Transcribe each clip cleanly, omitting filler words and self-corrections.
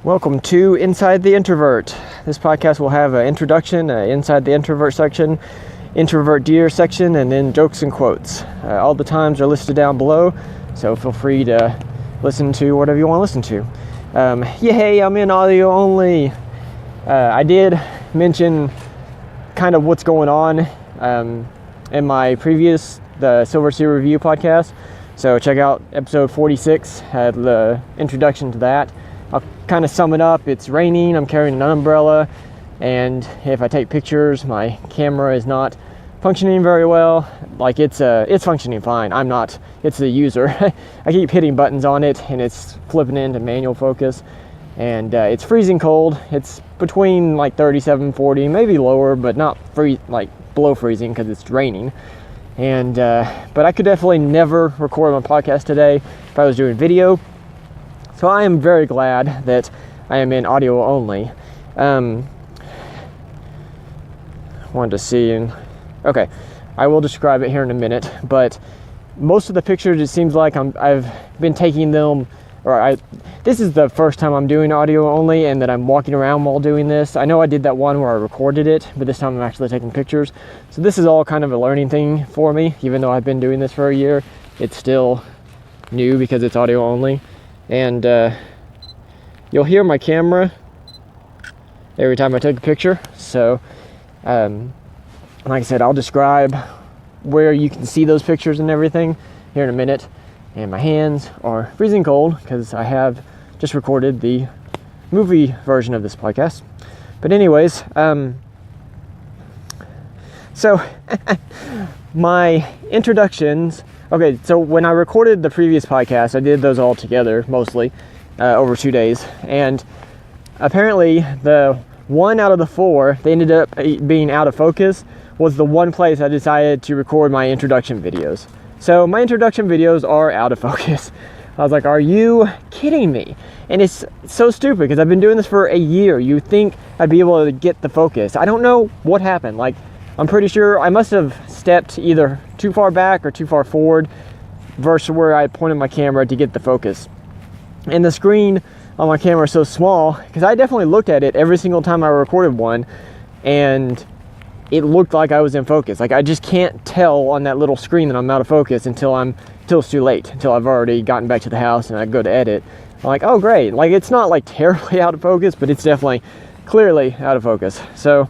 Welcome to Inside the Introvert. This podcast will have an introduction, Inside the Introvert section, Introvert Dear section, and then jokes and quotes. All the times are listed down below, so feel free to listen to whatever you want to listen to. Yay, I'm in audio only. I did mention kind of what's going on in my previous, the Silver Sea Review podcast. So check out episode 46, the introduction to that. I'll kind of sum it up. It's raining, I'm carrying an umbrella, and if I take pictures, my camera is not functioning very well. Like it's functioning fine. I'm not, it's the user. I keep hitting buttons on it and it's flipping into manual focus, and it's freezing cold. It's between like 37, 40, maybe lower, but not like below freezing because it's raining. And but I could definitely never record my podcast today if I was doing video. So I am very glad that I am in audio only. Wanted to see, okay, I will describe it here in a minute, but most of the pictures, it seems like I've been taking them, this is the first time I'm doing audio only and that I'm walking around while doing this. I know I did that one where I recorded it, but this time I'm actually taking pictures. So this is all kind of a learning thing for me. Even though I've been doing this for a year, it's still new because it's audio only. And you'll hear my camera every time I take a picture. So like I said, I'll describe where you can see those pictures and everything here in a minute. And my hands are freezing cold because I have just recorded the movie version of this podcast. But anyways, so my introductions. Okay, so when I recorded the previous podcast, I did those all together, mostly, over 2 days. And apparently, the one out of the four, they ended up being out of focus, was the one place I decided to record my introduction videos. So my introduction videos are out of focus. I was like, are you kidding me? And it's so stupid because I've been doing this for a year. You think I'd be able to get the focus. I don't know what happened. Like, I'm pretty sure I must have stepped either too far back or too far forward versus where I pointed my camera to get the focus. And the screen on my camera is so small because I definitely looked at it every single time I recorded one, and it looked like I was in focus. Like, I just can't tell on that little screen that I'm out of focus until it's too late, until I've already gotten back to the house and I go to edit. I'm like, oh great. Like, it's not like terribly out of focus, but it's definitely clearly out of focus. So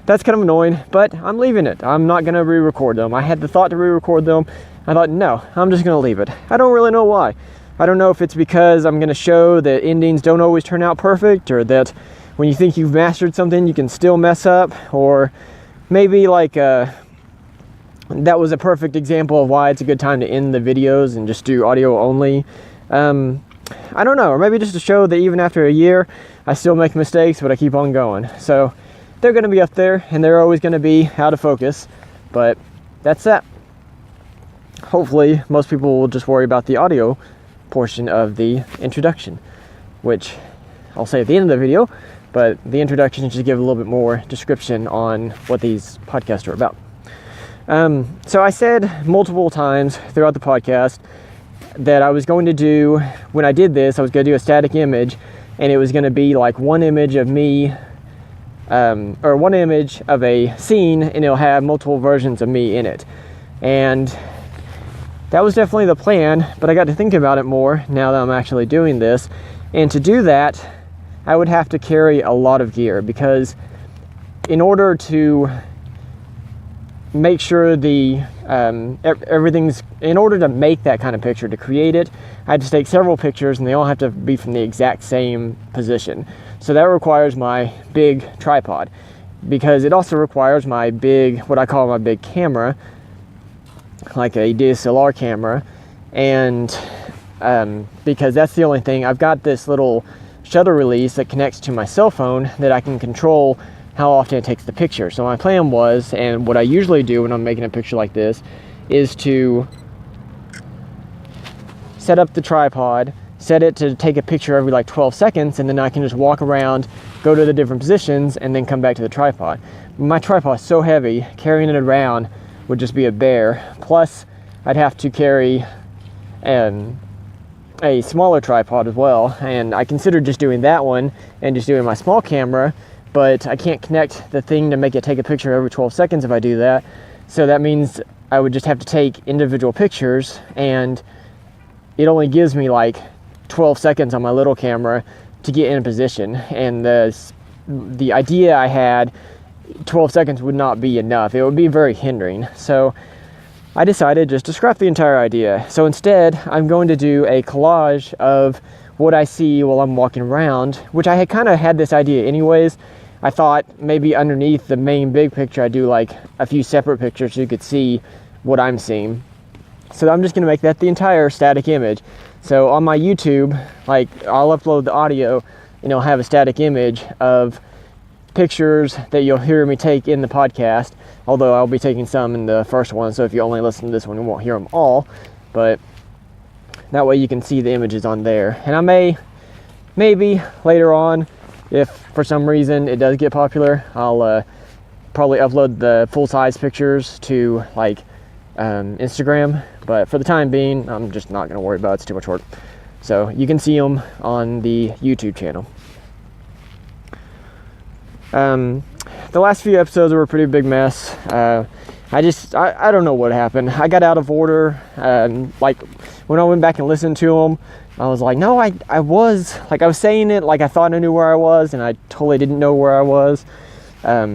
that's kind of annoying, but I'm leaving it. I'm not going to re-record them. I had the thought to re-record them. I thought, no, I'm just going to leave it. I don't really know why. I don't know if it's because I'm going to show that endings don't always turn out perfect, or that when you think you've mastered something, you can still mess up, or maybe like that was a perfect example of why it's a good time to end the videos and just do audio only. I don't know, or maybe just to show that even after a year, I still make mistakes, but I keep on going. So they're going to be up there, and they're always going to be out of focus, but that's that. Hopefully, most people will just worry about the audio portion of the introduction, which I'll say at the end of the video, but the introduction is just give a little bit more description on what these podcasts are about. So I said multiple times throughout the podcast that I was going to do, when I did this, I was going to do a static image, and it was going to be like one image of me, or one image of a scene, and it'll have multiple versions of me in it. And that was definitely the plan, but I got to think about it more now that I'm actually doing this. And to do that, I would have to carry a lot of gear, because in order to make sure in order to make that kind of picture, to create it, I had to take several pictures, and they all have to be from the exact same position. So that requires my big tripod, because it also requires my big, what I call my big camera, like a DSLR camera. And because that's the only thing, I've got this little shutter release that connects to my cell phone that I can control how often it takes the picture. So my plan was, and what I usually do when I'm making a picture like this, is to set up the tripod, set it to take a picture every like 12 seconds, and then I can just walk around, go to the different positions, and then come back to the tripod. My tripod is so heavy, carrying it around would just be a bear. Plus, I'd have to carry a smaller tripod as well, and I considered just doing that one and just doing my small camera, but I can't connect the thing to make it take a picture every 12 seconds if I do that. So that means I would just have to take individual pictures, and it only gives me like 12 seconds on my little camera to get in a position. And the idea I had, 12 seconds would not be enough. It would be very hindering. So I decided just to scrap the entire idea. So instead, I'm going to do a collage of what I see while I'm walking around, which I had kind of had this idea anyways. I thought maybe underneath the main big picture, I'd do like a few separate pictures so you could see what I'm seeing. So I'm just going to make that the entire static image. So on my YouTube, like, I'll upload the audio and it'll have a static image of pictures that you'll hear me take in the podcast, although I'll be taking some in the first one, so if you only listen to this one, you won't hear them all, but that way you can see the images on there. And I maybe later on, if for some reason it does get popular, I'll probably upload the full-size pictures to like Instagram, but for the time being, I'm just not going to worry about it. It's too much work. So you can see them on the YouTube channel. The last few episodes were a pretty big mess. I don't know what happened. I got out of order. Like when I went back and listened to them, I was like, no, I was saying it like I thought I knew where I was, and I totally didn't know where I was. I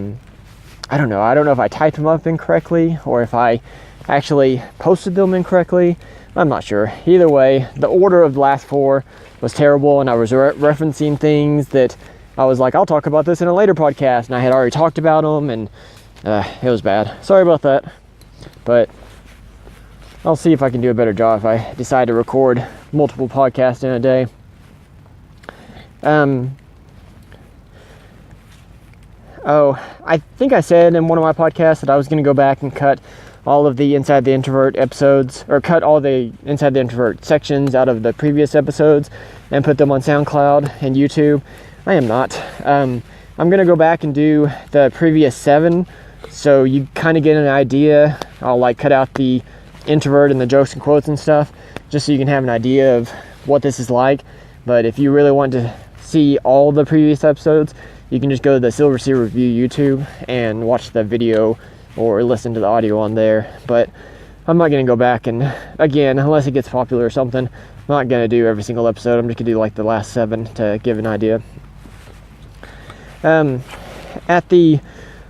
don't know. I don't know if I typed them up incorrectly or if I actually posted them incorrectly. I'm not sure. Either way, the order of the last four was terrible, and I was referencing things that I was like, I'll talk about this in a later podcast, and I had already talked about them, and it was bad. Sorry about that, but I'll see if I can do a better job if I decide to record multiple podcasts in a day. I think I said in one of my podcasts that I was going to go back and cut all of the Inside the Introvert episodes, or cut all the Inside the Introvert sections out of the previous episodes and put them on SoundCloud and YouTube. I am not. I'm going to go back and do the previous 7, so you kind of get an idea. I'll like cut out the introvert and the jokes and quotes and stuff, just so you can have an idea of what this is like. But if you really want to see all the previous episodes, you can just go to the Silver Sea Review YouTube and watch the video or listen to the audio on there. But I'm not going to go back and, again, unless it gets popular or something, I'm not going to do every single episode. I'm just going to do like the last 7 to give an idea. At the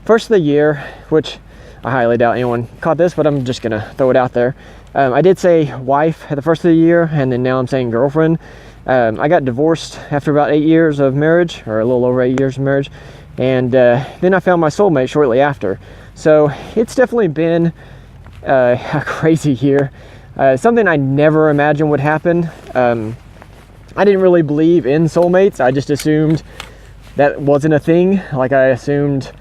first of the year, which I highly doubt anyone caught this, but I'm just going to throw it out there. I did say wife at the first of the year, and then now I'm saying girlfriend. I got divorced after about 8 years of marriage, or a little over 8 years of marriage, and then I found my soulmate shortly after. So it's definitely been a crazy year. Something I never imagined would happen. I didn't really believe in soulmates. I just assumed that wasn't a thing. Like, I assumed,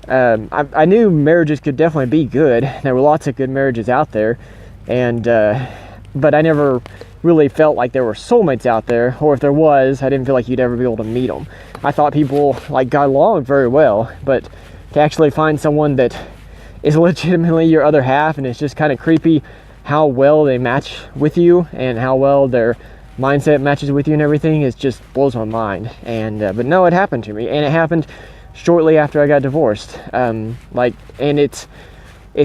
I knew marriages could definitely be good. There were lots of good marriages out there, and but I never really felt like there were soulmates out there, or if there was, I didn't feel like you'd ever be able to meet them. I thought people like got along very well, but to actually find someone that is legitimately your other half, and it's just kind of creepy how well they match with you and how well their mindset matches with you and everything, it just blows my mind. And but no, it happened to me, and it happened shortly after I got divorced. And it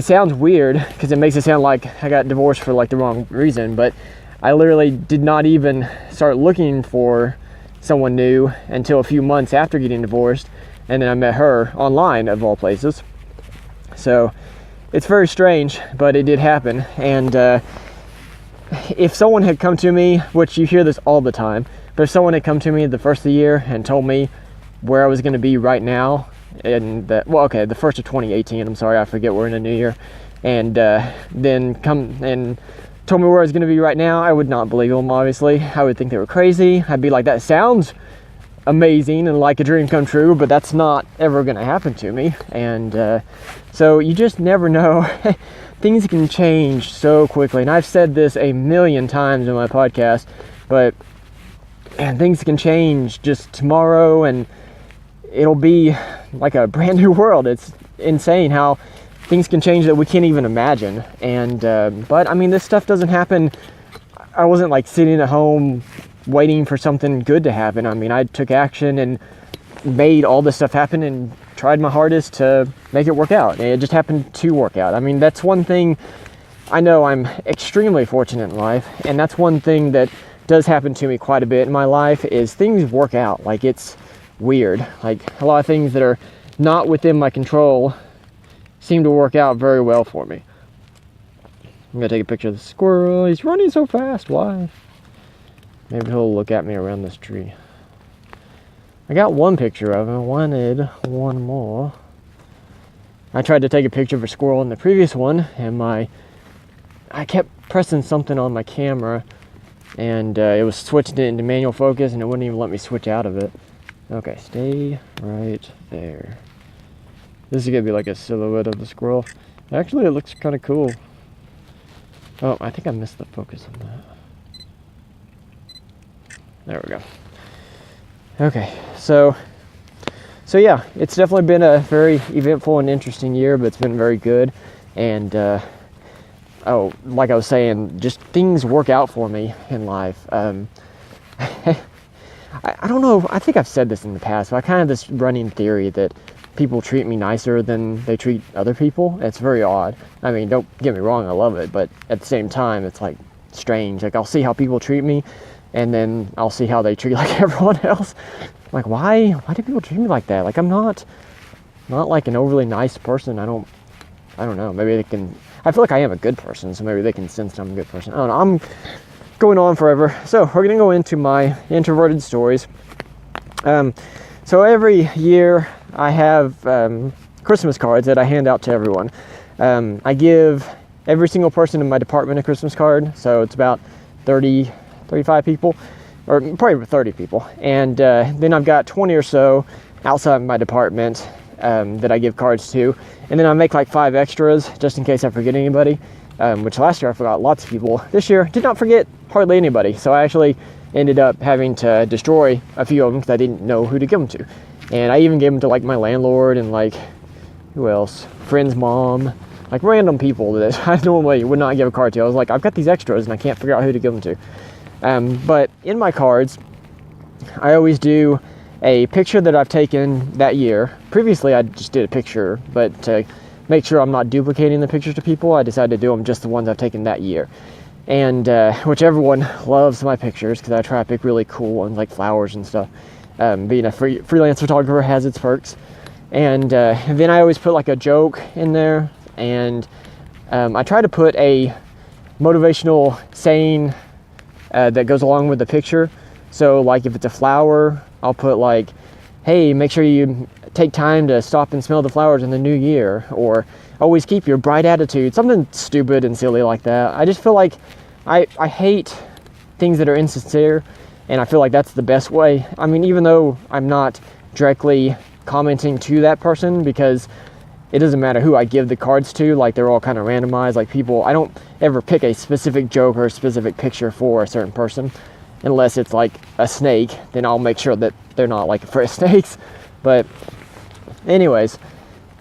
sounds weird because it makes it sound like I got divorced for like the wrong reason, but I literally did not even start looking for someone new until a few months after getting divorced, and then I met her online, of all places. So it's very strange, but it did happen. And if someone had come to me, which you hear this all the time, but if someone had come to me the first of the year and told me where I was going to be right now, and the first of 2018, I'm sorry, I forget we're in a new year, and then come and told me where I was going to be right now, I would not believe them, obviously. I would think they were crazy. I'd be like, that sounds amazing and like a dream come true, but that's not ever going to happen to me. And so you just never know. Things can change so quickly, and I've said this a million times in my podcast, but things can change just tomorrow, and it'll be like a brand new world. It's insane how things can change that we can't even imagine. And but I mean, this stuff doesn't happen I wasn't like sitting at home waiting for something good to happen. I mean, I took action and made all this stuff happen and tried my hardest to make it work out. And it just happened to work out. I mean, that's one thing I know I'm extremely fortunate in life. And that's one thing that does happen to me quite a bit in my life is things work out. Like, it's weird. Like, a lot of things that are not within my control seem to work out very well for me. I'm gonna take a picture of the squirrel. He's running so fast. Why? Maybe he'll look at me around this tree. I got one picture of him. I wanted one more. I tried to take a picture of a squirrel in the previous one, and I kept pressing something on my camera, and it was switching it into manual focus, and it wouldn't even let me switch out of it. Okay, stay right there. This is gonna be like a silhouette of the squirrel. Actually, it looks kind of cool. Oh, I think I missed the focus on that. There we go. Okay, so yeah, it's definitely been a very eventful and interesting year, but it's been very good. And like I was saying, just things work out for me in life. I don't know, I think I've said this in the past, but I kind of have this running theory that people treat me nicer than they treat other people. It's very odd. I mean, don't get me wrong, I love it, but at the same time, it's like strange. Like, I'll see how people treat me, and then I'll see how they treat like everyone else. Like, why do people treat me like that? Like, I'm not like an overly nice person. I don't know. Maybe they can. I feel like I am a good person, so maybe they can sense I'm a good person. I don't know. I'm going on forever. So we're gonna go into my introverted stories. So every year I have Christmas cards that I hand out to everyone. I give every single person in my department a Christmas card. So it's about 35 people, or probably 30 people. And then I've got 20 or so outside my department that I give cards to. And then I make like 5 extras just in case I forget anybody, which last year I forgot lots of people. This year, did not forget hardly anybody. So I actually ended up having to destroy a few of them because I didn't know who to give them to. And I even gave them to like my landlord and like, who else? Friend's mom, like random people that I normally would not give a card to. I was like, I've got these extras and I can't figure out who to give them to. But in my cards, I always do a picture that I've taken that year. Previously, I just did a picture, but to make sure I'm not duplicating the pictures to people, I decided to do them just the ones I've taken that year. And which everyone loves my pictures because I try to pick really cool ones like flowers and stuff. Being a freelance photographer has its perks. And then I always put like a joke in there, and I try to put a motivational saying that goes along with the picture. So like if it's a flower, I'll put like, hey, make sure you take time to stop and smell the flowers in the new year, or always keep your bright attitude, something stupid and silly like that. I just feel like I hate things that are insincere, and I feel like that's the best way. I mean, even though I'm not directly commenting to that person, because it doesn't matter who I give the cards to, like they're all kind of randomized. Like people, I don't ever pick a specific joke or a specific picture for a certain person, unless it's like a snake, then I'll make sure that they're not like afraid of snakes. But anyways,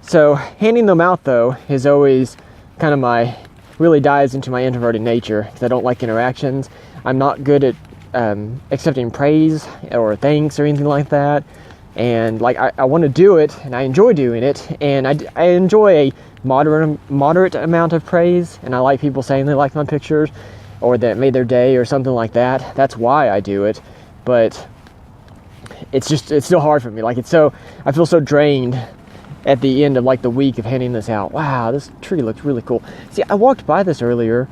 so handing them out though is always kind of really dives into my introverted nature, because I don't like interactions. I'm not good at accepting praise or thanks or anything like that. And like I want to do it, and I enjoy doing it, and I enjoy a moderate amount of praise, and I like people saying they like my pictures or that made their day or something like that. That's why I do it. But it's still hard for me. Like I feel so drained at the end of like the week of handing this out. Wow, this tree looks really cool. See, I walked by this earlier.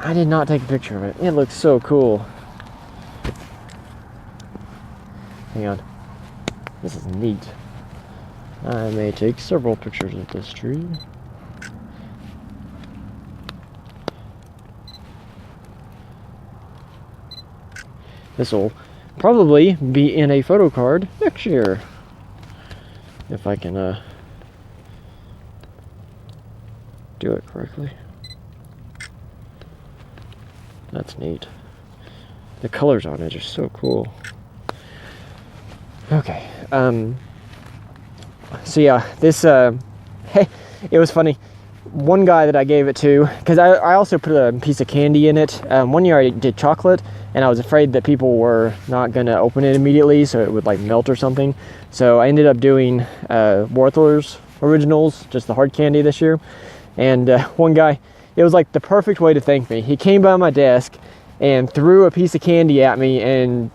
I did not take a picture of it. It looks so cool. Hang on. This is neat. I may take several pictures of this tree. This will probably be in a photo card next year, if I can do it correctly. That's neat. The colors on it are so cool. Okay. So yeah, this hey, it was funny. one guy that I gave it to, because I also put a piece of candy in it. One year I did chocolate, and I was afraid that people were not going to open it immediately, so it would like melt or something. So I ended up doing Werther's Originals, just the hard candy this year. And one guy, it was like the perfect way to thank me. He came by my desk and threw a piece of candy at me, and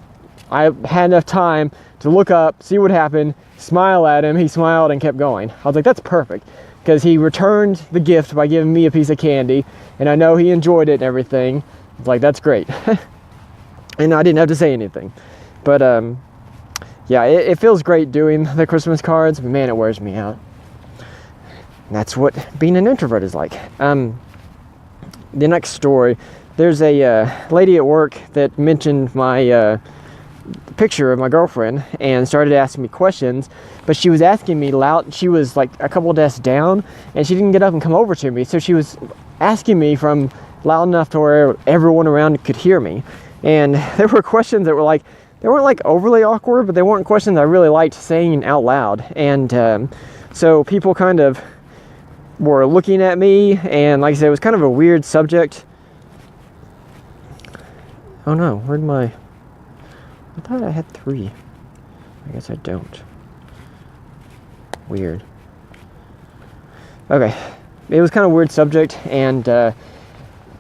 I had enough time to look up, see what happened, smile at him. He smiled and kept going. I was like, that's perfect, because he returned the gift by giving me a piece of candy, and I know he enjoyed it and everything. It's like, that's great. And I didn't have to say anything. But yeah, it feels great doing the Christmas cards, but man, it wears me out. And that's what being an introvert is like. The next story, there's a lady at work that mentioned my picture of my girlfriend and started asking me questions, but she was asking me loud. She was like a couple desks down, and she didn't get up and come over to me, so she was asking me from loud enough to where everyone around could hear me. And there were questions that were like, they weren't like overly awkward, but they weren't questions I really liked saying out loud. And so people kind of were looking at me, and like I said, it was kind of a weird subject. Oh no, where'd my... I thought I had 3. I guess I don't. Weird. Okay. It was kind of a weird subject, and a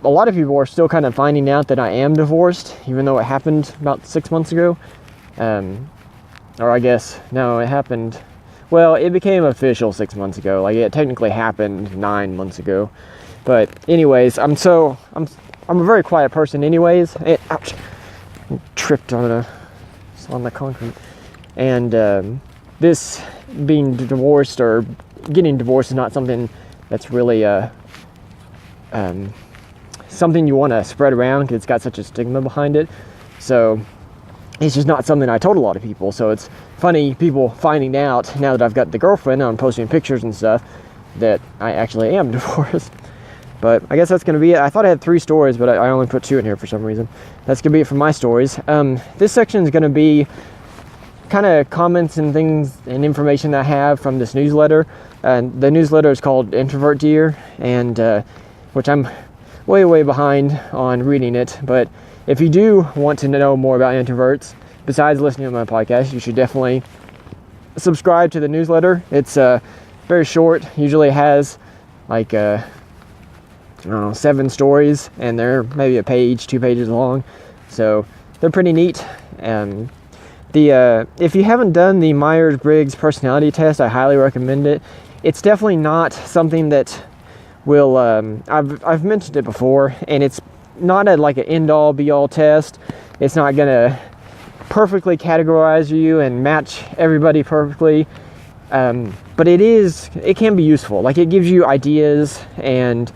lot of people are still kind of finding out that I am divorced, even though it happened about 6 months ago. Or I guess, no, it happened... Well, it became official 6 months ago. Like, it technically happened 9 months ago. But anyways, I'm a very quiet person anyways. Ouch. I tripped on the concrete. And this being divorced or getting divorced is not something that's really something you want to spread around, because it's got such a stigma behind it. So it's just not something I told a lot of people. So it's funny people finding out now that I've got the girlfriend and I'm posting pictures and stuff that I actually am divorced. But I guess that's going to be it. I thought I had 3 stories, but I only put 2 in here for some reason. That's going to be it for my stories. This section is going to be kind of comments and things and information that I have from this newsletter. The newsletter is called Introvert Dear, and which I'm way behind on reading it. But if you do want to know more about introverts, besides listening to my podcast, you should definitely subscribe to the newsletter. It's very short. Usually has like I don't know, 7 stories, and they're maybe a page, 2 pages long. So they're pretty neat. If you haven't done the Myers-Briggs personality test, I highly recommend it. It's definitely not something that will, I've mentioned it before, and it's not like an end-all be-all test. It's not gonna perfectly categorize you and match everybody perfectly. But it can be useful. Like, it gives you ideas, and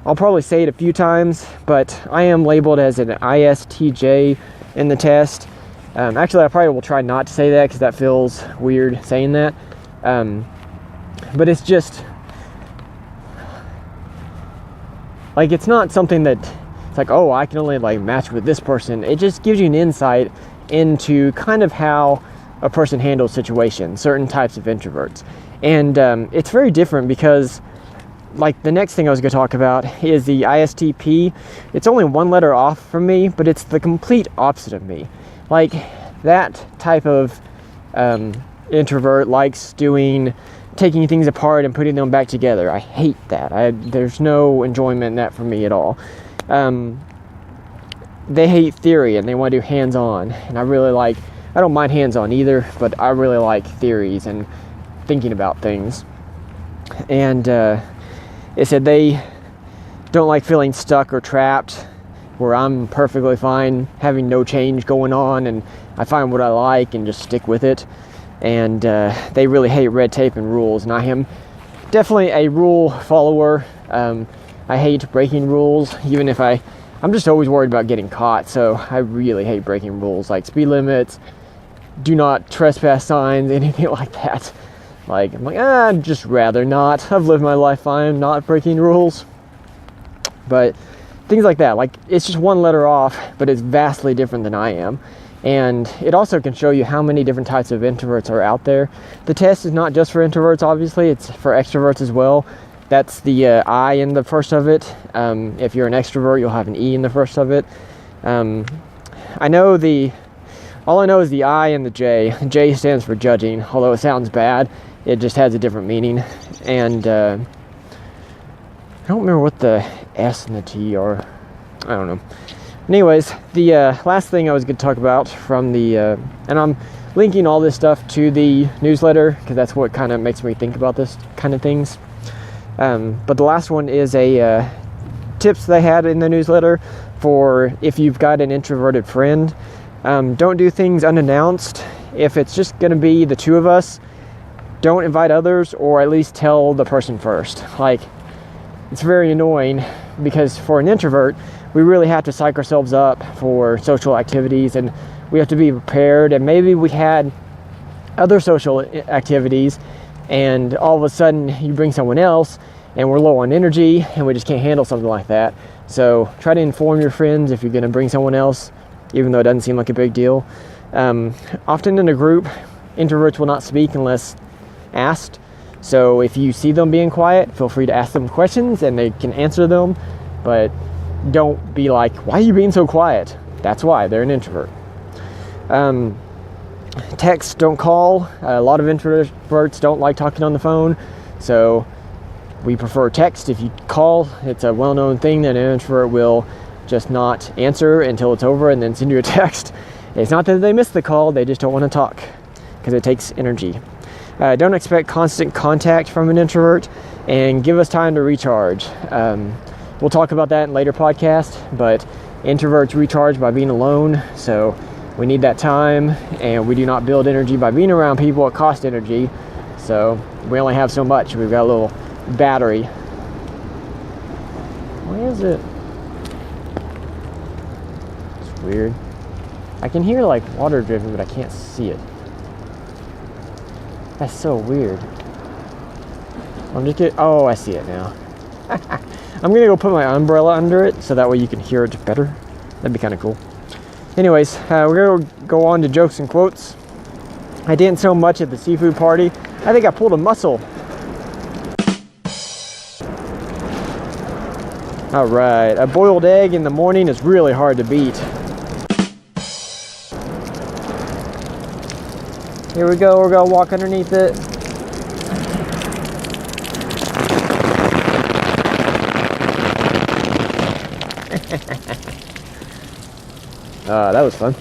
I'll probably say it a few times, but I am labeled as an ISTJ in the test. Actually, I probably will try not to say that, because that feels weird saying that. But it's just, like, it's not something that, it's like, oh, I can only, like, match with this person. It just gives you an insight into kind of how a person handles situations, certain types of introverts. And it's very different because, like, the next thing I was going to talk about is the ISTP. It's only 1 letter off from me, but it's the complete opposite of me. Like, that type of introvert likes taking things apart and putting them back together. I hate that. There's no enjoyment in that for me at all. They hate theory, and they want to do hands-on. And I don't mind hands-on either, but I really like theories and thinking about things. And it said they don't like feeling stuck or trapped, where I'm perfectly fine having no change going on, and I find what I like and just stick with it. And they really hate red tape and rules, and I am definitely a rule follower. I hate breaking rules, even if I'm just always worried about getting caught, so I really hate breaking rules, like speed limits, do not trespass signs, anything like that. Like, I'm like, I'd just rather not. I've lived my life fine not breaking rules. But things like that, like, it's just 1 letter off, but it's vastly different than I am. And it also can show you how many different types of introverts are out there. The test is not just for introverts, obviously, it's for extroverts as well. That's the I in the first of it. If you're an extrovert, you'll have an E in the first of it. All I know is the I and the J. J stands for judging, although it sounds bad. It just has a different meaning. And I don't remember what the S and the T are. I don't know. Anyways, the last thing I was going to talk about from the, and I'm linking all this stuff to the newsletter because that's what kind of makes me think about this kind of things. But the last one is a tips they had in the newsletter for if you've got an introverted friend. Don't do things unannounced. If it's just going to be the two of us, don't invite others, or at least tell the person first. Like, it's very annoying because for an introvert, we really have to psych ourselves up for social activities, and we have to be prepared. And maybe we had other social activities, and all of a sudden you bring someone else and we're low on energy and we just can't handle something like that. So try to inform your friends if you're going to bring someone else, even though it doesn't seem like a big deal. Often in a group, introverts will not speak unless asked. So if you see them being quiet, feel free to ask them questions and they can answer them, but don't be like, why are you being so quiet? That's why they're an introvert. Text, don't call. A lot of introverts don't like talking on the phone, so we prefer text. If you call, it's a well-known thing that an introvert will just not answer until it's over and then send you a text. It's not that they missed the call, they just don't want to talk because it takes energy. Don't expect constant contact from an introvert, and give us time to recharge. We'll talk about that in later podcasts, but introverts recharge by being alone, so we need that time, and we do not build energy by being around people. It costs energy, so we only have so much. We've got a little battery. Why is it? It's weird. I can hear like water dripping, but I can't see it. That's so weird. I'm just kidding. Oh, I see it now. I'm gonna go put my umbrella under it so that way you can hear it better. That'd be kind of cool. Anyways, we're gonna go on to jokes and quotes. I didn't so much at the seafood party. I think I pulled a muscle. All right, a boiled egg in the morning is really hard to beat. Here we go, we're gonna walk underneath it. That was fun.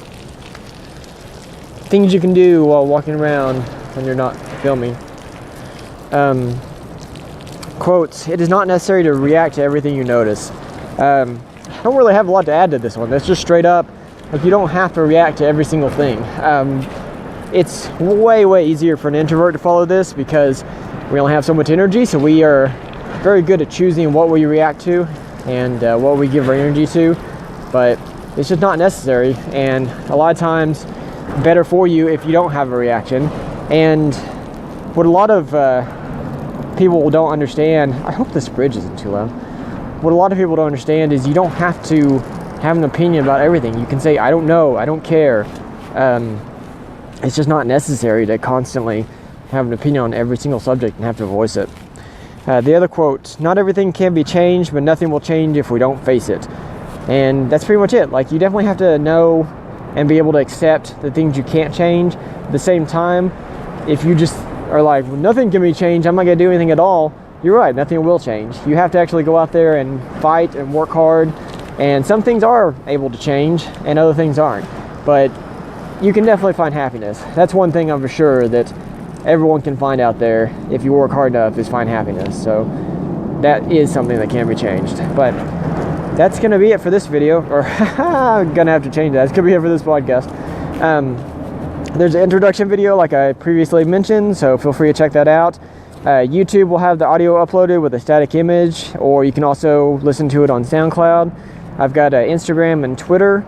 Things you can do while walking around when you're not filming. Quotes, it is not necessary to react to everything you notice. I don't really have a lot to add to this one. That's just straight up, like, you don't have to react to every single thing. It's way easier for an introvert to follow this because we only have so much energy, so we are very good at choosing what we react to and what we give our energy to, but it's just not necessary, and a lot of times better for you if you don't have a reaction. And what a lot of people don't understand, I hope this bridge isn't too loud, what a lot of people don't understand is you don't have to have an opinion about everything. You can say, I don't know, I don't care. It's just not necessary to constantly have an opinion on every single subject and have to voice it. The other quote, not everything can be changed, but nothing will change if we don't face it. And that's pretty much it. Like, you definitely have to know and be able to accept the things you can't change. At the same time, if you just are like, well, nothing can be changed, I'm not gonna do anything at all, you're right, nothing will change. You have to actually go out there and fight and work hard, and some things are able to change and other things aren't. But you can definitely find happiness. That's one thing I'm for sure that everyone can find out there if you work hard enough, is find happiness. So that is something that can be changed. But that's gonna be it for this video, or I'm gonna have to change that. It's gonna be it for this podcast. There's an introduction video like I previously mentioned, so feel free to check that out. YouTube will have the audio uploaded with a static image, or you can also listen to it on SoundCloud. I've got Instagram and Twitter,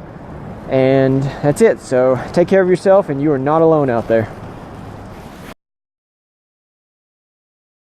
and that's it. So take care of yourself, and you are not alone out there.